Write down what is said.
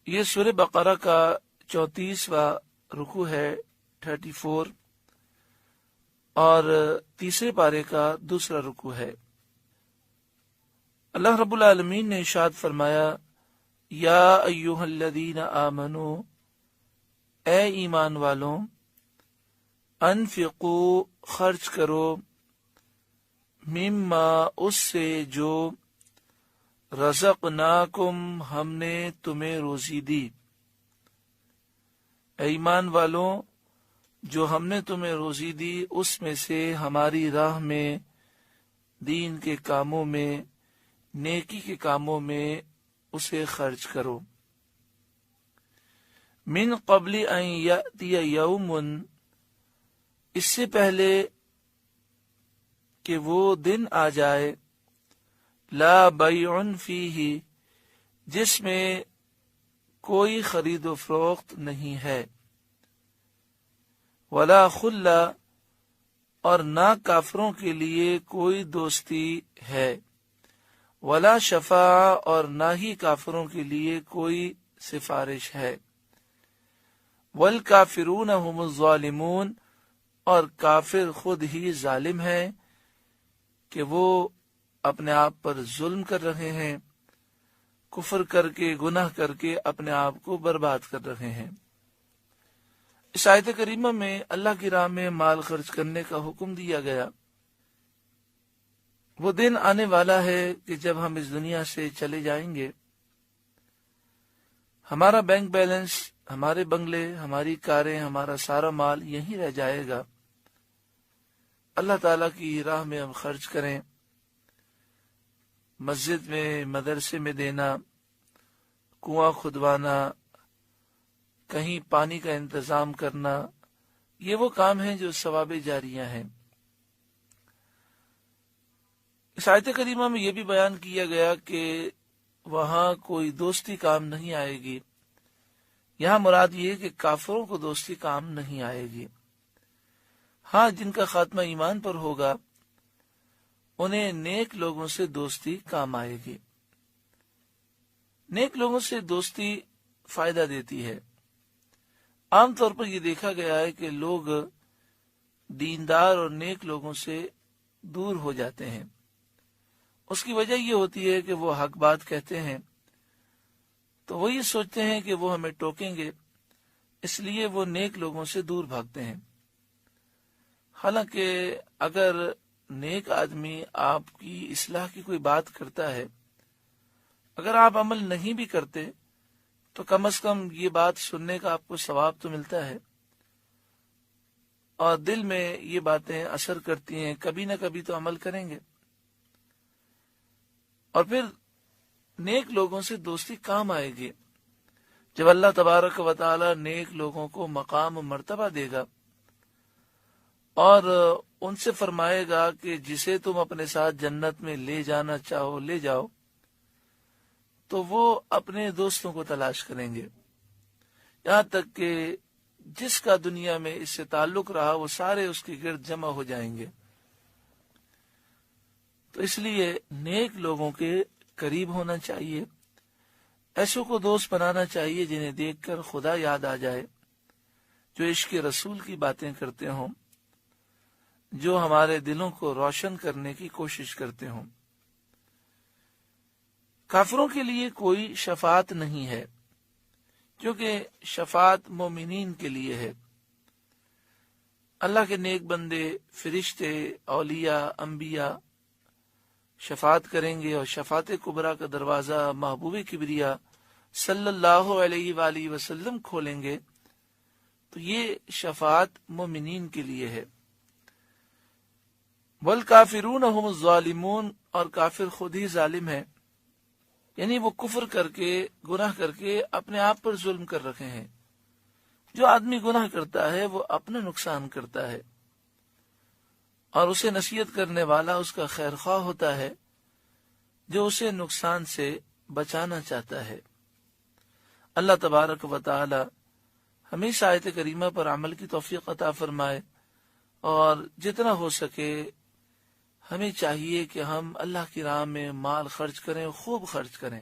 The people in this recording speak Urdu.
یہ سورہ بقرہ کا 34واں رکوع ہے، 34، اور تیسرے پارے کا دوسرا رکوع ہے۔ اللہ رب العالمین نے ارشاد فرمایا، یا ایھا الذین آمنو، اے ایمان والوں، انفقو، خرچ کرو، مما، اس سے جو، رزقناکم، ہم نے تمہیں روزی دی۔ اے ایمان والوں، جو ہم نے تمہیں روزی دی اس میں سے ہماری راہ میں، دین کے کاموں میں، نیکی کے کاموں میں اسے خرچ کرو۔ من قبل ان یأتی یوم، اس سے پہلے کہ وہ دن آ جائے، لا بیع فیہ، جس میں کوئی خرید و فروخت نہیں ہے، ولا خلہ، اور نہ کافروں کے لیے کوئی دوستی ہے، ولا شفاعہ، اور نہ ہی کافروں کے لیے کوئی سفارش ہے، والکافرون هم الظالمون، اور کافر خود ہی ظالم ہیں کہ وہ اپنے آپ پر ظلم کر رہے ہیں، کفر کر کے، گناہ کر کے اپنے آپ کو برباد کر رہے ہیں۔ اس آیت کریمہ میں اللہ کی راہ میں مال خرچ کرنے کا حکم دیا گیا۔ وہ دن آنے والا ہے کہ جب ہم اس دنیا سے چلے جائیں گے، ہمارا بینک بیلنس، ہمارے بنگلے، ہماری کاریں، ہمارا سارا مال یہیں رہ جائے گا۔ اللہ تعالیٰ کی راہ میں ہم خرچ کریں، مسجد میں، مدرسے میں دینا، کنواں کھدوانا، کہیں پانی کا انتظام کرنا، یہ وہ کام ہیں جو ثواب جاریہ ہیں۔ اس آیت کریمہ میں یہ بھی بیان کیا گیا کہ وہاں کوئی دوستی کام نہیں آئے گی۔ یہاں مراد یہ کہ کافروں کو دوستی کام نہیں آئے گی۔ ہاں، جن کا خاتمہ ایمان پر ہوگا انہیں نیک لوگوں سے دوستی کام آئے گی۔ نیک لوگوں سے دوستی فائدہ دیتی ہے۔ عام طور پر یہ دیکھا گیا ہے کہ لوگ دیندار اور نیک لوگوں سے دور ہو جاتے ہیں۔ اس کی وجہ یہ ہوتی ہے کہ وہ حق بات کہتے ہیں تو وہ یہ سوچتے ہیں کہ وہ ہمیں ٹوکیں گے، اس لیے وہ نیک لوگوں سے دور بھاگتے ہیں۔ حالانکہ اگر نیک آدمی آپ کی اصلاح کی کوئی بات کرتا ہے، اگر آپ عمل نہیں بھی کرتے تو کم از کم یہ بات سننے کا آپ کو ثواب تو ملتا ہے، اور دل میں یہ باتیں اثر کرتی ہیں، کبھی نہ کبھی تو عمل کریں گے۔ اور پھر نیک لوگوں سے دوستی کام آئے گی جب اللہ تبارک و تعالی نیک لوگوں کو مقام و مرتبہ دے گا اور ان سے فرمائے گا کہ جسے تم اپنے ساتھ جنت میں لے جانا چاہو لے جاؤ، تو وہ اپنے دوستوں کو تلاش کریں گے، یہاں تک کہ جس کا دنیا میں اس سے تعلق رہا وہ سارے اس کے گرد جمع ہو جائیں گے۔ تو اس لیے نیک لوگوں کے قریب ہونا چاہیے، ایسوں کو دوست بنانا چاہیے جنہیں دیکھ کر خدا یاد آ جائے، جو عشق رسول کی باتیں کرتے ہوں، جو ہمارے دلوں کو روشن کرنے کی کوشش کرتے ہوں۔ کافروں کے لیے کوئی شفاعت نہیں ہے، کیونکہ شفاعت مومنین کے لیے ہے۔ اللہ کے نیک بندے، فرشتے، اولیاء، انبیاء شفاعت کریں گے، اور شفاعت کبریٰ کا دروازہ محبوب کبریٰ صلی اللہ علیہ وآلہ وسلم کھولیں گے، تو یہ شفاعت مومنین کے لیے ہے۔ والکافرون هم الظالمون، اور کافر خود ہی ظالم ہے، یعنی وہ کفر کر کے، گناہ کر کے اپنے آپ پر ظلم کر رکھے ہیں۔ جو آدمی گناہ کرتا ہے وہ اپنا نقصان کرتا ہے، اور اسے نصیحت کرنے والا اس کا خیر خواہ ہوتا ہے جو اسے نقصان سے بچانا چاہتا ہے۔ اللہ تبارک و تعالی ہمیں اس آیت کریمہ پر عمل کی توفیق عطا فرمائے، اور جتنا ہو سکے ہمیں چاہیے کہ ہم اللہ کی راہ میں مال خرچ کریں، خوب خرچ کریں۔